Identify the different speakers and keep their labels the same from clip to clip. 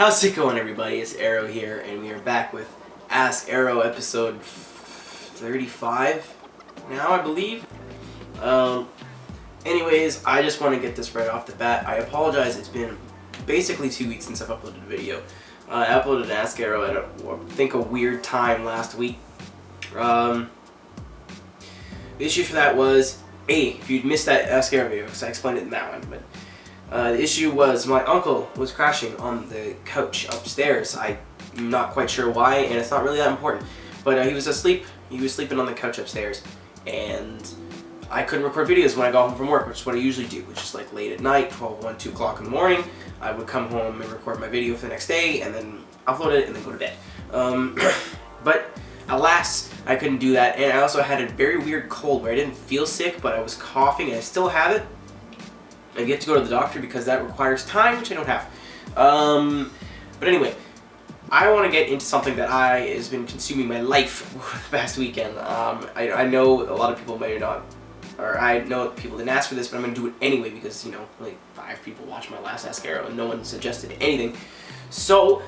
Speaker 1: How's it going, everybody? It's Aero here, and we are back with Ask Aero episode 35 now, I believe. Anyways, I just want to get this right off the bat. I apologize, it's been basically 2 weeks since I've uploaded a video. I uploaded Ask Aero at, I think, a weird time last week. The issue for that was, if you'd missed that Ask Aero video, because I explained it in that one, but the issue was my uncle was crashing on the couch upstairs. I'm not quite sure why, and it's not really that important. But he was asleep. He was sleeping on the couch upstairs, and I couldn't record videos when I got home from work, which is what I usually do, which is like late at night, 12, 1, 2 o'clock in the morning. I would come home and record my video for the next day, and then upload it, and then go to bed. But alas, I couldn't do that, and I also had a very weird cold where I didn't feel sick, but I was coughing, and I still have it. I get to go to the doctor because that requires time, which I don't have. But anyway, I want to get into something that has been consuming my life the past weekend. I know a lot of people may not, or I know people didn't ask for this, but I'm going to do it anyway because, you know, like 5 people watched my last Ask Aero and no one suggested anything. So,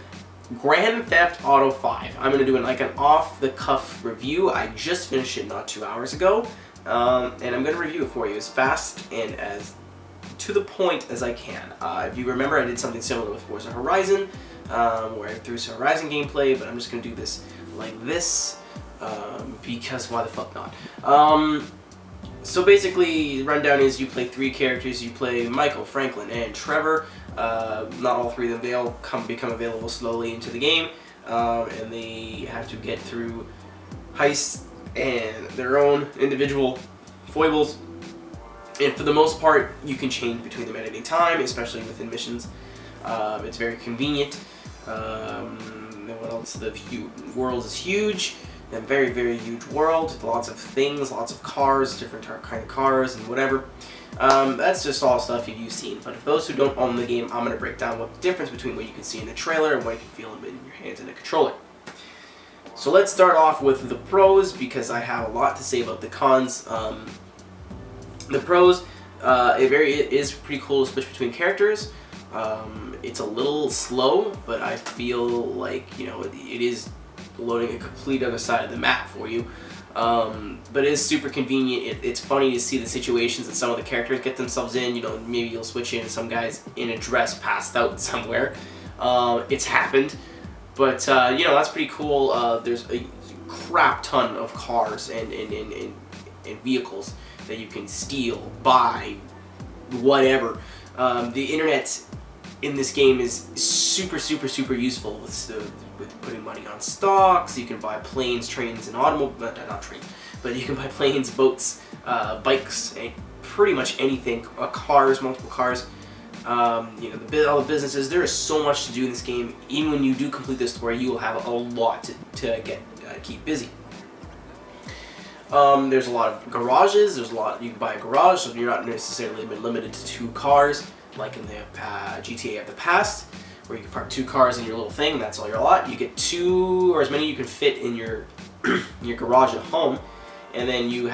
Speaker 1: Grand Theft Auto 5. I'm going to do like an off-the-cuff review. I just finished it not 2 hours ago, and I'm going to review it for you as fast and as to the point as I can. If you remember, I did something similar with Forza Horizon, where I threw some Horizon gameplay, but I'm just going to do this like this, because why the fuck not? So basically, the rundown is you play 3 characters. You play Michael, Franklin, and Trevor. Not all 3 of them, they all become available slowly into the game, and they have to get through heists and their own individual foibles. And for the most part, you can change between them at any time, especially within missions. It's very convenient. And what else? The world is huge. A very, very huge world. Lots of things, lots of cars, different kind of cars and whatever. That's just all stuff you've seen. But for those who don't own the game, I'm going to break down what the difference between what you can see in the trailer and what you can feel in your hands in the controller. So let's start off with the pros, because I have a lot to say about the cons. The pros, it is pretty cool to switch between characters. It's a little slow, but I feel like, you know, it is loading a complete other side of the map for you. But it is super convenient. It's funny to see the situations that some of the characters get themselves in. You know, maybe you'll switch in and some guy's in a dress passed out somewhere. It's happened. But, you know, that's pretty cool. There's a crap ton of cars and vehicles that you can steal, buy, whatever. The internet in this game is super, super, super useful with putting money on stocks. You can buy planes, trains, and automobiles, not trains, but you can buy planes, boats, bikes, and pretty much anything, cars, multiple cars. You know, all the businesses. There is so much to do in this game. Even when you do complete this story, you will have a lot to keep busy. There's a lot of garages. There's a lot, you can buy a garage, so you're not necessarily limited to 2 cars, like in the GTA of the past, where you can park 2 cars in your little thing. That's all your lot. You get 2 or as many you can fit in your your garage at home, and then you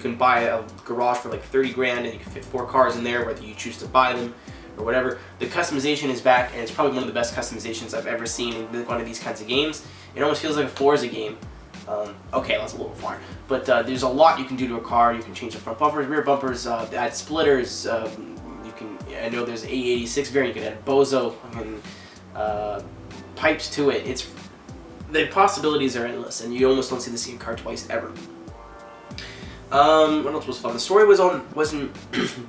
Speaker 1: can buy a garage for like 30 grand, and you can fit 4 cars in there, whether you choose to buy them or whatever. The customization is back, and it's probably one of the best customizations I've ever seen in one of these kinds of games. It almost feels like a Forza game. Okay, that's a little far, but there's a lot you can do to a car. You can change the front bumpers, rear bumpers, add splitters. I know there's an 886 variant. You can add Bozo and pipes to it. The possibilities are endless, and you almost don't see the same car twice ever. What else was fun? The story wasn't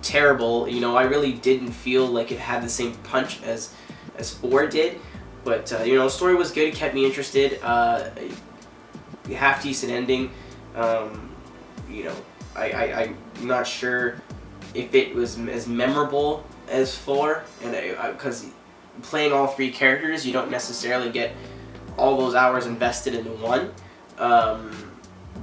Speaker 1: terrible. You know, I really didn't feel like it had the same punch as 4 did, but you know, the story was good. It kept me interested. Half decent ending. You know, I'm not sure if it was as memorable as 4, and because playing all 3 characters, you don't necessarily get all those hours invested into one.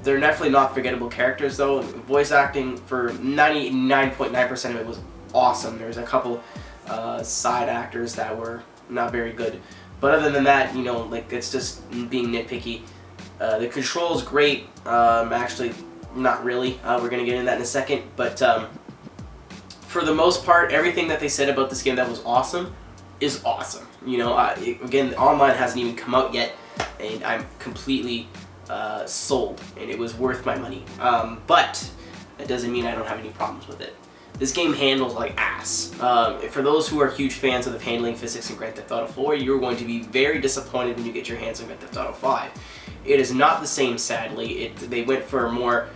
Speaker 1: They're definitely not forgettable characters, though. Voice acting for 99.9% of it was awesome. There's a couple side actors that were not very good, but other than that, you know, like, it's just being nitpicky. The control is great. Actually, not really. We're going to get into that in a second. But for the most part, everything that they said about this game that was awesome is awesome. Again, online hasn't even come out yet, and I'm completely sold, and it was worth my money. But that doesn't mean I don't have any problems with it. This game handles like ass. For those who are huge fans of the handling physics in Grand Theft Auto 4, you're going to be very disappointed when you get your hands on Grand Theft Auto 5. It is not the same, sadly. They went for a more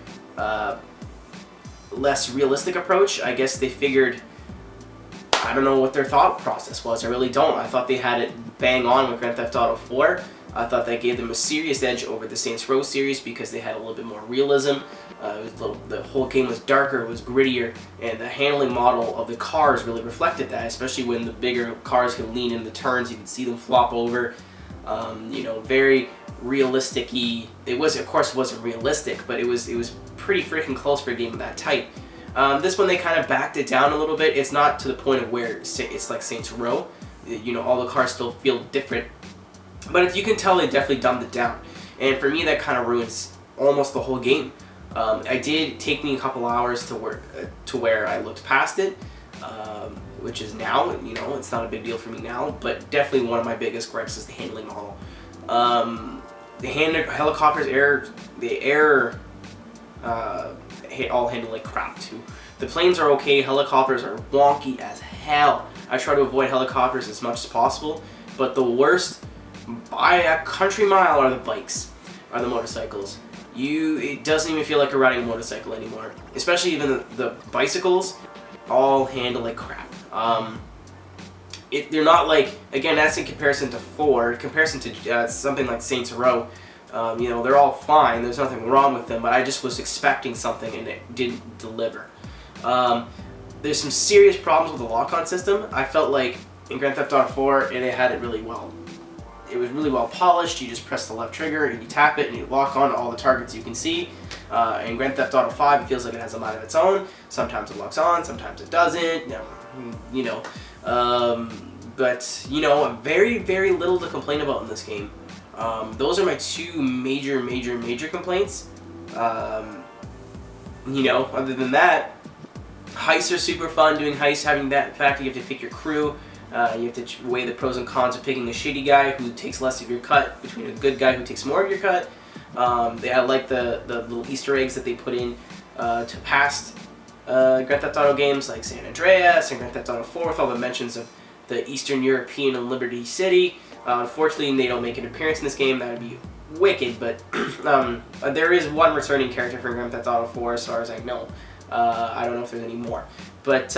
Speaker 1: less realistic approach. I guess they figured, I don't know what their thought process was. I really don't. I thought they had it bang on with Grand Theft Auto 4. I thought that gave them a serious edge over the Saints Row series because they had a little bit more realism. The whole game was darker, it was grittier, and the handling model of the cars really reflected that, especially when the bigger cars could lean in the turns, you could see them flop over. Very realistic-y. Of course, it wasn't realistic, but it was pretty freaking close for a game of that type. This one, they kind of backed it down a little bit. It's not to the point of where it's like Saints Row. All the cars still feel different. But if you can tell, they definitely dumbed it down. And for me, that kind of ruins almost the whole game. It did take me a couple hours to where I looked past it, which is now, it's not a big deal for me now, but definitely one of my biggest gripes is the handling model. The helicopters, all handle like crap too. The planes are okay, helicopters are wonky as hell. I try to avoid helicopters as much as possible, but the worst by a country mile are the bikes, are the motorcycles. It doesn't even feel like you're riding a motorcycle anymore. Especially even the bicycles, all handle like crap. They're not like, again, that's in comparison to 4, in comparison to something like Saints Row. They're all fine, there's nothing wrong with them, but I just was expecting something and it didn't deliver. There's some serious problems with the lock-on system. I felt like in Grand Theft Auto 4, they had it really well. It was really well polished. You just press the left trigger and you tap it and you lock on to all the targets you can see. In Grand Theft Auto 5, it feels like it has a mind of its own. Sometimes it locks on, sometimes it doesn't. But very, very little to complain about in this game. Those are my two major complaints. Other than that, heists are super fun. Doing heists, having that fact that you have to pick your crew. You have to weigh the pros and cons of picking a shitty guy who takes less of your cut between a good guy who takes more of your cut. I like the little Easter eggs that they put in to past Grand Theft Auto games like San Andreas and Grand Theft Auto 4 with all the mentions of the Eastern European and Liberty City. Unfortunately, they don't make an appearance in this game. That would be wicked, but there is one returning character from Grand Theft Auto 4 as far as I know. I don't know if there's any more. But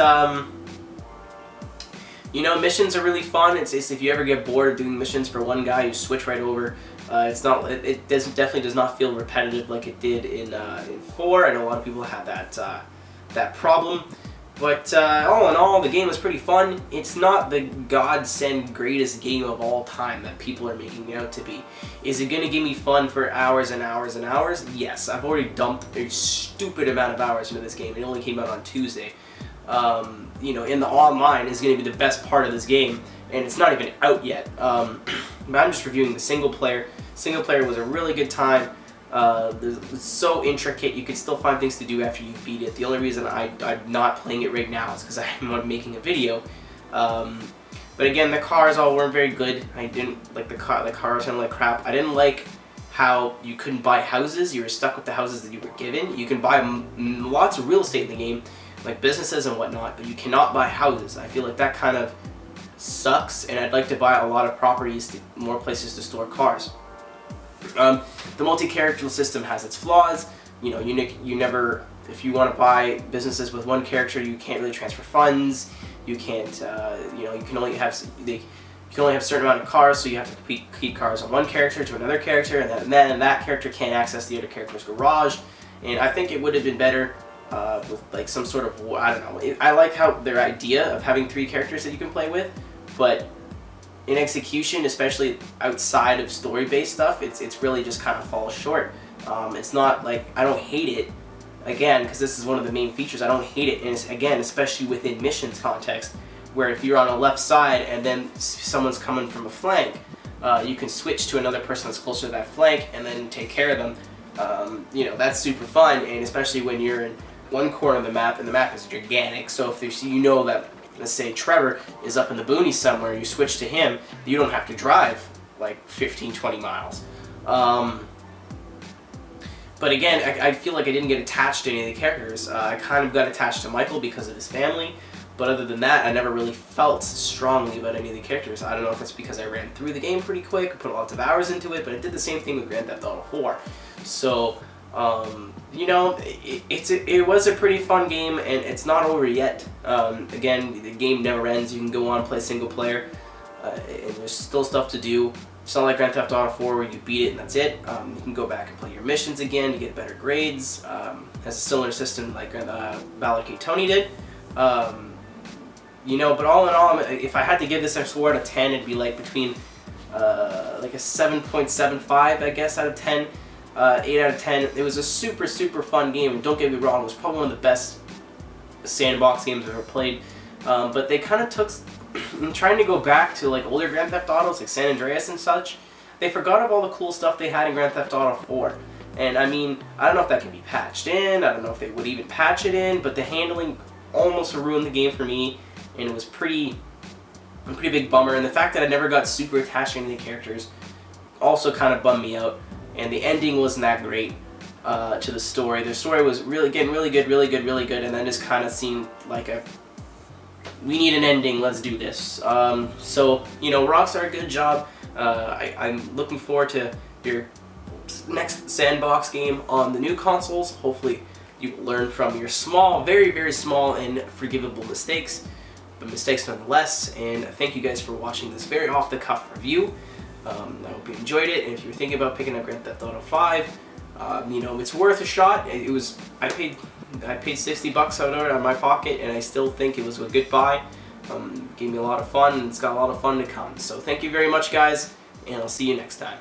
Speaker 1: missions are really fun. It's if you ever get bored of doing missions for one guy, you switch right over. It definitely does not feel repetitive like it did in 4. I know a lot of people had that problem. But all in all, the game was pretty fun. It's not the godsend greatest game of all time that people are making it out to be. Is it going to give me fun for hours and hours and hours? Yes, I've already dumped a stupid amount of hours into this game. It only came out on Tuesday. In the online is going to be the best part of this game, and it's not even out yet. But I'm just reviewing the single player. Single player was a really good time. It's so intricate, you could still find things to do after you beat it. The only reason I'm not playing it right now is because I'm making a video. But again, the cars all weren't very good. I didn't like the cars sounded like crap. I didn't like how you couldn't buy houses. You were stuck with the houses that you were given. You can buy lots of real estate in the game, like businesses and whatnot, but you cannot buy houses. I feel like that kind of sucks, and I'd like to buy a lot of properties, more places to store cars. The multi-character system has its flaws. You never, if you want to buy businesses with one character, you can't really transfer funds. You can't, you can only have a certain amount of cars, so you have to keep cars on one character to another character, and then that character can't access the other character's garage. And I think it would have been better with like some sort of, I don't know. I like how their idea of having 3 characters that you can play with, but in execution, especially outside of story-based stuff, it's really just kind of falls short. It's not like, I don't hate it, again, because this is one of the main features. I don't hate it, and it's, again, especially within missions context, where if you're on a left side and then someone's coming from a flank, you can switch to another person that's closer to that flank and then take care of them. That's super fun, and especially when you're in one corner of the map, and the map is gigantic, so if there's, that let's say Trevor is up in the boonies somewhere, you switch to him, you don't have to drive like 15-20 miles. But again, I feel like I didn't get attached to any of the characters. I kind of got attached to Michael because of his family, but other than that, I never really felt strongly about any of the characters. I don't know if it's because I ran through the game pretty quick, put lots of hours into it, but I did the same thing with Grand Theft Auto 4. So, you know, it was a pretty fun game, and it's not over yet. Again, the game never ends. You can go on and play single player, and there's still stuff to do. It's not like Grand Theft Auto 4 where you beat it and that's it. You can go back and play your missions again to get better grades. Has a similar system like Ballad Gate Tony did. You know, but all in all, if I had to give this a score out of 10, it'd be like between like a 7.75, I guess, out of 10. 8 out of 10. It was a super, super fun game, and don't get me wrong, it was probably one of the best sandbox games I've ever played. But they kind of took, trying to go back to like older Grand Theft Autos, like San Andreas and such, they forgot of all the cool stuff they had in Grand Theft Auto 4. And I mean, I don't know if that can be patched in, I don't know if they would even patch it in, but the handling almost ruined the game for me, and it was a pretty big bummer. And the fact that I never got super attached to any of the characters also kind of bummed me out. And the ending wasn't that great to the story. The story was really good, and then just kind of seemed like we need an ending, let's do this. So, you know, Rockstar, good job. I'm looking forward to your next sandbox game on the new consoles. Hopefully you learn from your small, very, very small and forgivable mistakes, but mistakes nonetheless. And thank you guys for watching this very off-the-cuff review. I hope you enjoyed it, and if you're thinking about picking up Grand Theft Auto 5, you know, it's worth a shot. I paid $60 out of it out of my pocket, and I still think it was a good buy. Gave me a lot of fun, and it's got a lot of fun to come. So thank you very much, guys, and I'll see you next time.